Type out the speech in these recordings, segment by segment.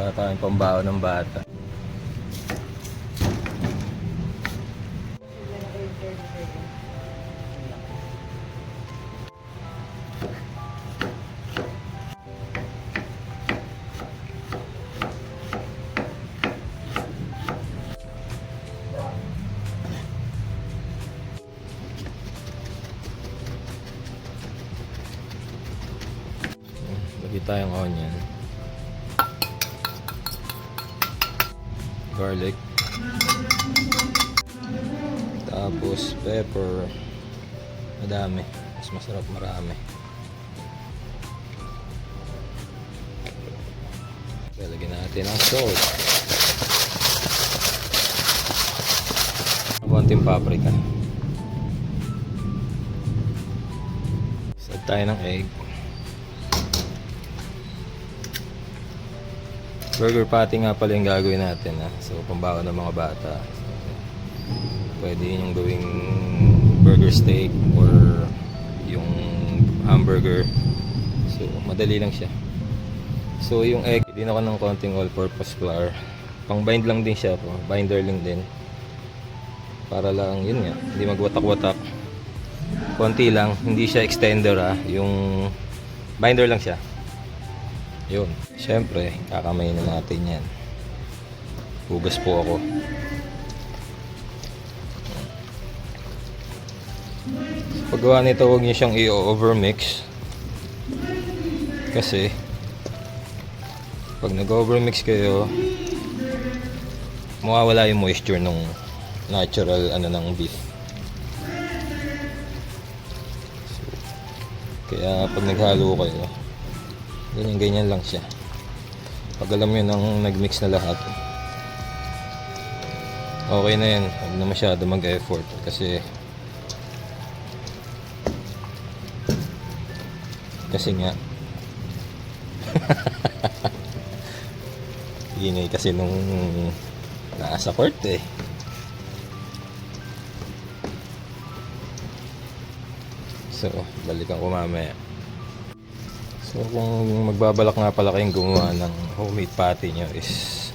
Gawa tayong pambaon ng bata. Lagyan tayong onion, garlic, tapos pepper. Madami, mas masarap marami. Lagyan natin ang salt, konting paprika. Add tayo ng egg. Burger patty nga pala yung gagawin natin, ha? So pambaon ng mga bata. So, pwede yung gawing burger steak or yung hamburger. So madali lang siya. So yung egg, din ako ng konting all-purpose flour. Pang bind lang din siya, binder lang din. Para lang yun nga, hindi magwatak-watak. Konti lang, hindi siya extender, ha. Yung binder lang siya. Yun. Siyempre, kakamayin na natin yan. Hugas po ako. Sa paggawa nito, huwag nyo siyang i-overmix. Kasi, pag nag-overmix kayo, mawawala yung moisture ng natural ng beef. So, kaya pag naghalo kayo, ganyan lang siya. Pag alam nyo nang nag-mix na lahat, okay na yan. Huwag na masyado mag-effort kasi nga ingay kasi nung nasa court eh. So balikan ko mamaya. So kung magbabalak nga pala kayong gumawa ng homemade patty nyo, is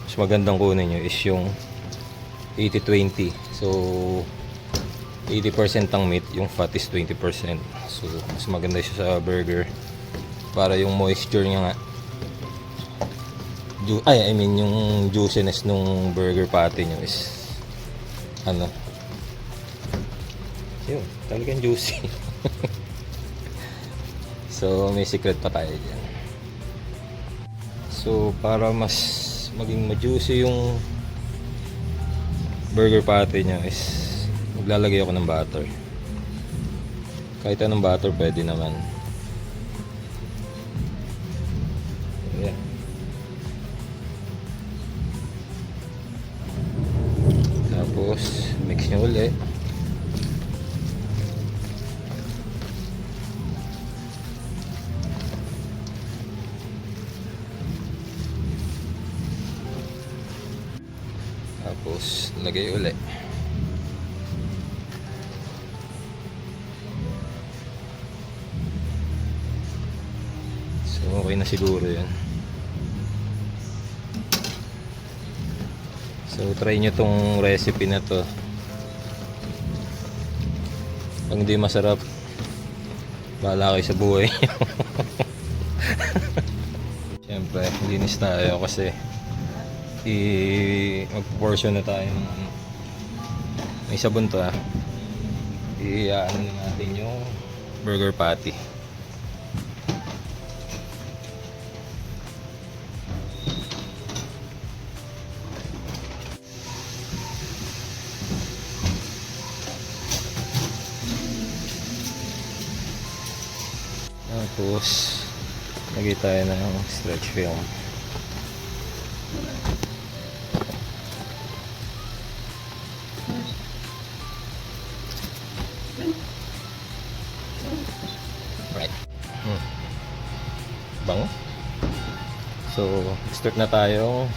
mas magandang kunin nyo is yung 80-20. So 80% ang meat, yung fat is 20%. So mas maganda siya sa burger para yung moisture niya nga, yung juiciness nung burger patty nyo is yun, talagang juicy. So may secret pa tayo dyan. So para mas maging ma-juicy yung burger patty nya is maglalagay ako ng butter. Kahit anong butter pwede naman. Ayan. Tapos mix nyo ulit. Tapos lagay uli. So okay na siguro yan. So try nyo tong recipe na to. Pag hindi masarap, bahala kayo sa buhay. Siyempre linis tayo kasi mag-portion na tayo ng may sabon to, i-ano na natin yung burger patty. Tapos lagay tayo ng stretch film. Right. Bango. So, start na tayo.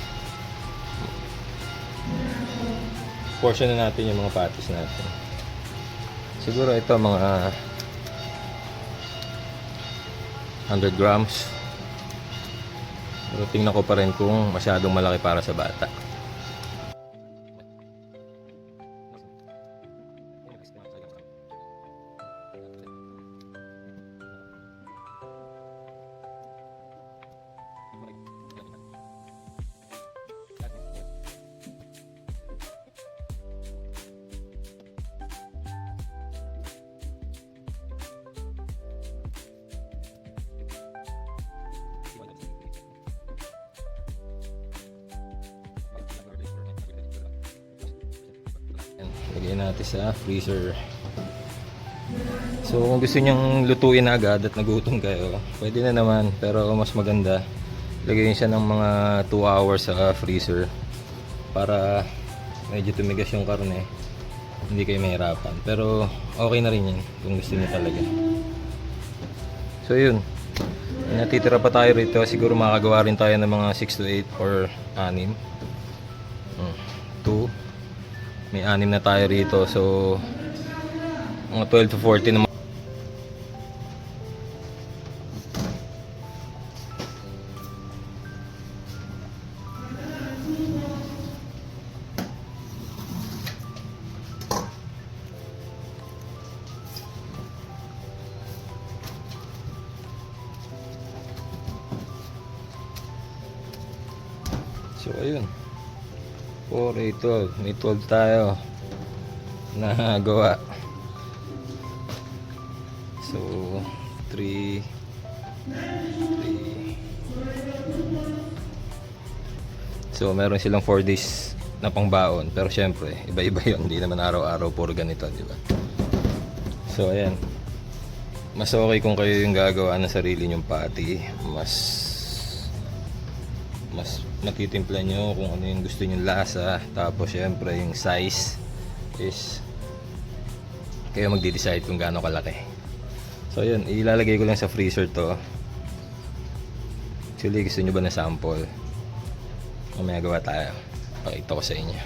Portion na natin yung mga patties natin. Siguro ito mga 100 grams. So, tingnan ko pa rin kung masyadong malaki para sa bata. Lagyan natin sa freezer. So kung gusto nyong lutuin agad at nagutom kayo, pwede na naman, pero mas maganda lagyan siya ng mga 2 hours sa freezer para medyo tumigas yung karne, hindi kayo mahirapan. Pero okay na rin yan kung gusto niyo talaga. So yun, natitira pa tayo rito, siguro makagawa rin tayo ng mga 6 to 8 or 6. 2. May 6 na tayo rito, so mga 12 to 14 naman. So ayun, 4, 8, 12. May 12 tayo na gawa. So 3. So meron silang 4 days na pangbaon, pero syempre iba-iba yun, hindi naman araw-araw puro ganito, di ba? So ayan, mas okay kung kayo yung gagawa ng sarili nyong patty. Mas matitimpla nyo kung ano yung gusto nyong lasa. Tapos syempre yung size is kayo magde-decide kung gaano kalaki. So yun, ilalagay ko lang sa freezer to. Actually, gusto nyo ba na sample? Mamaya gawa tayo, pakita ko sa inyo.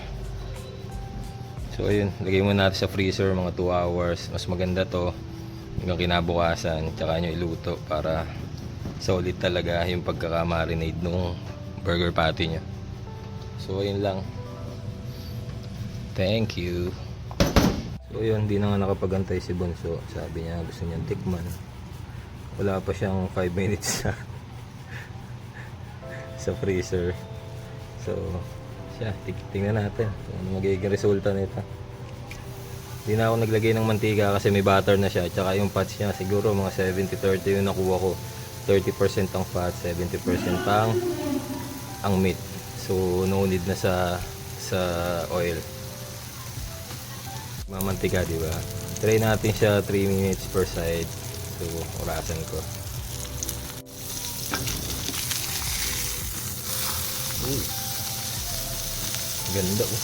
So ayun, lagay muna natin sa freezer mga 2 hours. Mas maganda to hanggang kinabukasan, tsaka nyo iluto para solid talaga yung pagkakamarinade nung burger patty nyo. So ayun lang. Thank you. So yun, hindi na nga nakapagantay si Bunso. Sabi niya gusto niyang tikman. Wala pa siyang 5 minutes sa freezer. So siya, tingnan natin kung ano magiging resulta nito. Hindi na ako naglagay ng mantika kasi may butter na siya. Tsaka yung fats niya siguro mga 70-30 yung nakuha ko. 30% ang fat, 70% ang meat. So no need na sa oil. Mamantika, di ba? Try natin siya 3 minutes per side. So orasan ko. Ganda oh.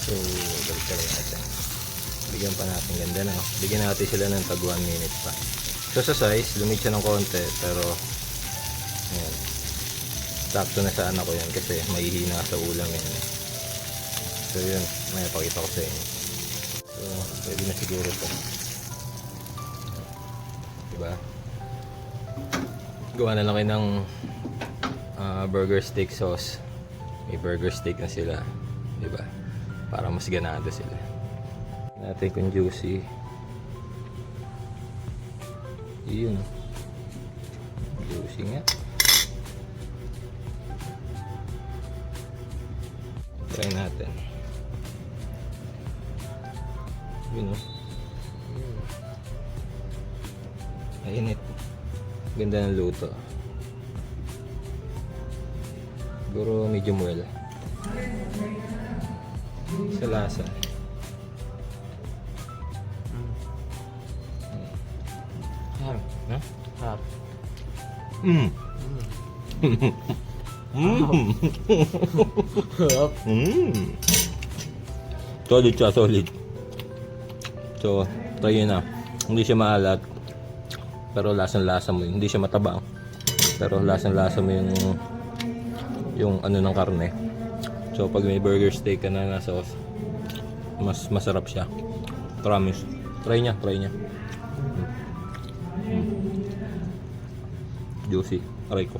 So, balik ka rin natin. Bigyan pa natin, ganda na. Bigyan natin sila ng tag 1 minute pa. So, sa size, lumit siya ng konti. Pero, ayan. Sakto na sa anak ko yan kasi mahihina sa ulam yan. So, yun. May pakita ko sa inyo. So, pwede na siguro ito. Diba? Gawa na lang kayo ng burger steak sauce. May burger steak na sila. Diba? Para mas ganado sila. Natin kung juicy. Yun. Juicy nga. Try natin. Yun o. Mainit. Ganda ng luto. Siguro medium well. Sa lasa. Harap. Ha? Harap. Solid siya, solid. So, try yun na. Hindi siya maalat. Pero lasang-lasa mo yun. Hindi siya matabang. Pero lasang-lasa mo yung yung ano ng karne. So pag may burger steak ka na sauce, mas masarap siya. Promise. Try niya. Juicy. Aray ko.